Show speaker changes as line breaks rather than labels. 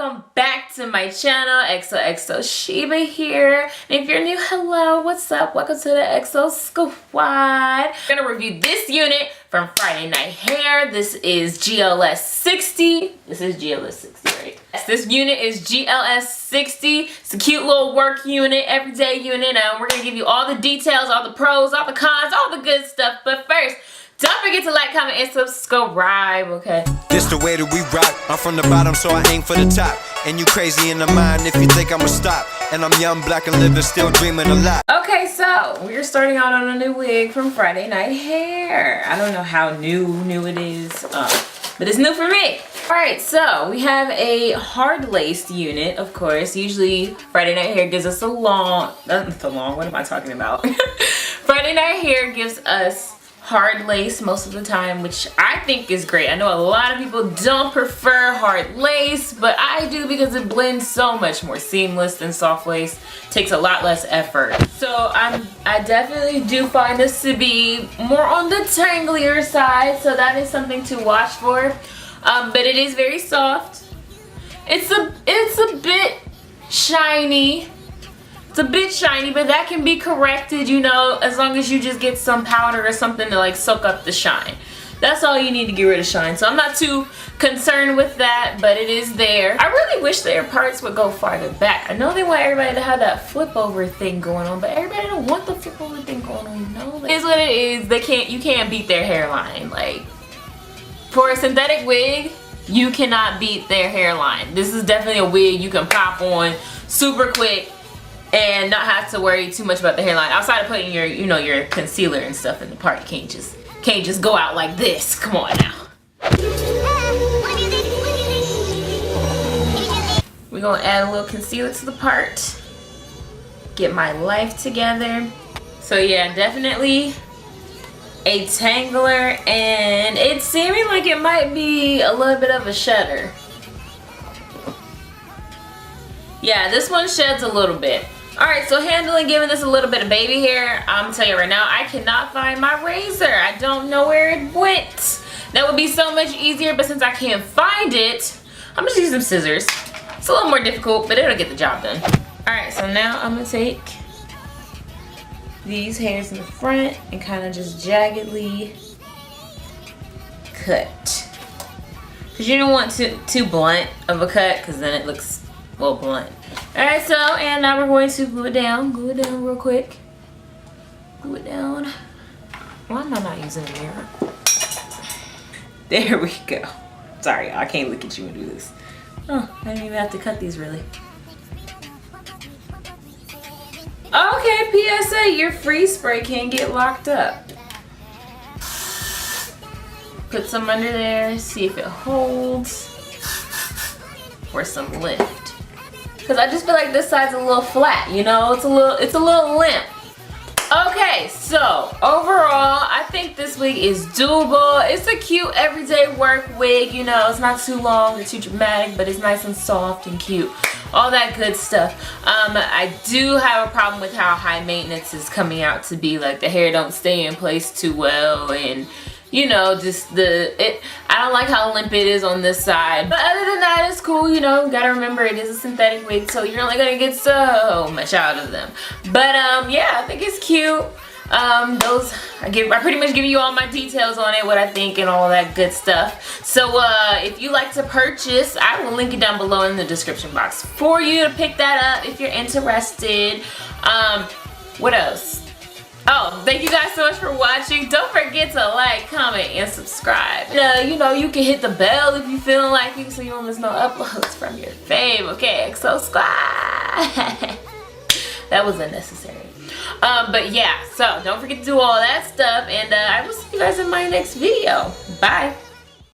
welcome back to my channel. XOXO Sheba here. And if you're new, hello, what's up? Welcome to the XO Squad. I'm gonna review this unit from Friday Night Hair. This is GLS60. This is GLS60, right? Yes, this unit is GLS60. It's a cute little work unit, everyday unit. We're gonna give you all the details, all the pros, all the cons, all the good stuff. But first, don't forget to like, comment, and subscribe, okay?
This the way that we rock. I'm from the bottom, so I aim for the top. And you crazy in the mind if you think I'ma stop. And I'm young, black, and living, still dreaming a lot.
Okay, so we're starting out on a new wig from Friday Night Hair. I don't know how new it is, but it's new for me. Alright, so we have a hard laced unit, of course. Usually Friday Night Hair gives us a long, what am I talking about? Friday Night Hair gives us hard lace most of the time, which I think is great. I know a lot of people don't prefer hard lace, but I do because it blends so much more seamless than soft lace. Takes a lot less effort. So I definitely do find this to be more on the tanglier side, so that is something to watch for. But it is very soft. It's a bit shiny. It's a bit shiny, but that can be corrected, you know, as long as you just get some powder or something to like soak up the shine. That's all you need to get rid of shine. So I'm not too concerned with that, but it is there. I really wish their parts would go farther back. I know they want everybody to have that flip over thing going on, but everybody don't want the flip over thing going on, you know? Like, it is what it is. You can't beat their hairline. Like, for a synthetic wig, you cannot beat their hairline. This is definitely a wig you can pop on super quick and not have to worry too much about the hairline. Outside of putting your, you know, your concealer and stuff in the part, you can't just go out like this. Come on now. We're gonna add a little concealer to the part. Get my life together. So yeah, definitely a tangler, and it's seeming like it might be a little bit of a shedder. Yeah, this one sheds a little bit. Alright, so handling, giving this a little bit of baby hair. I'm gonna tell you right now, I cannot find my razor. I don't know where it went. That would be so much easier, but since I can't find it, I'm just using some scissors. It's a little more difficult, but it'll get the job done. Alright, so now I'm gonna take these hairs in the front and kind of just jaggedly cut. Because you don't want too blunt of a cut, because then it looks well blunt. Alright, so, and now we're going to glue it down real quick. Glue it down. Why am I not using a mirror? There we go. Sorry, I can't look at you and do this. Oh, I didn't even have to cut these really. Okay, PSA, your freeze spray can get locked up. Put some under there, see if it holds. Or some lift. Because I just feel like this side's a little flat, you know? It's a little limp. Okay, so overall, I think this wig is doable. It's a cute everyday work wig, you know. It's not too long or too dramatic, but it's nice and soft and cute. All that good stuff. I do have a problem with how high maintenance is coming out to be. Like, the hair don't stay in place too well, and you know, just I don't like how limp it is on this side. But other than that, it's cool, you know. Gotta remember, it is a synthetic wig, so you're only gonna get so much out of them. But yeah, I think it's cute. I pretty much give you all my details on it, what I think and all that good stuff. So if you like to purchase, I will link it down below in the description box for you to pick that up if you're interested. What else? Oh, thank you guys so much for watching. Don't forget to like, comment, and subscribe. You know, you can hit the bell if you feeling like it, so you don't miss no uploads from your fave. Okay, XO Squad. That was unnecessary. But yeah, so don't forget to do all that stuff, and I will see you guys in my next video. Bye.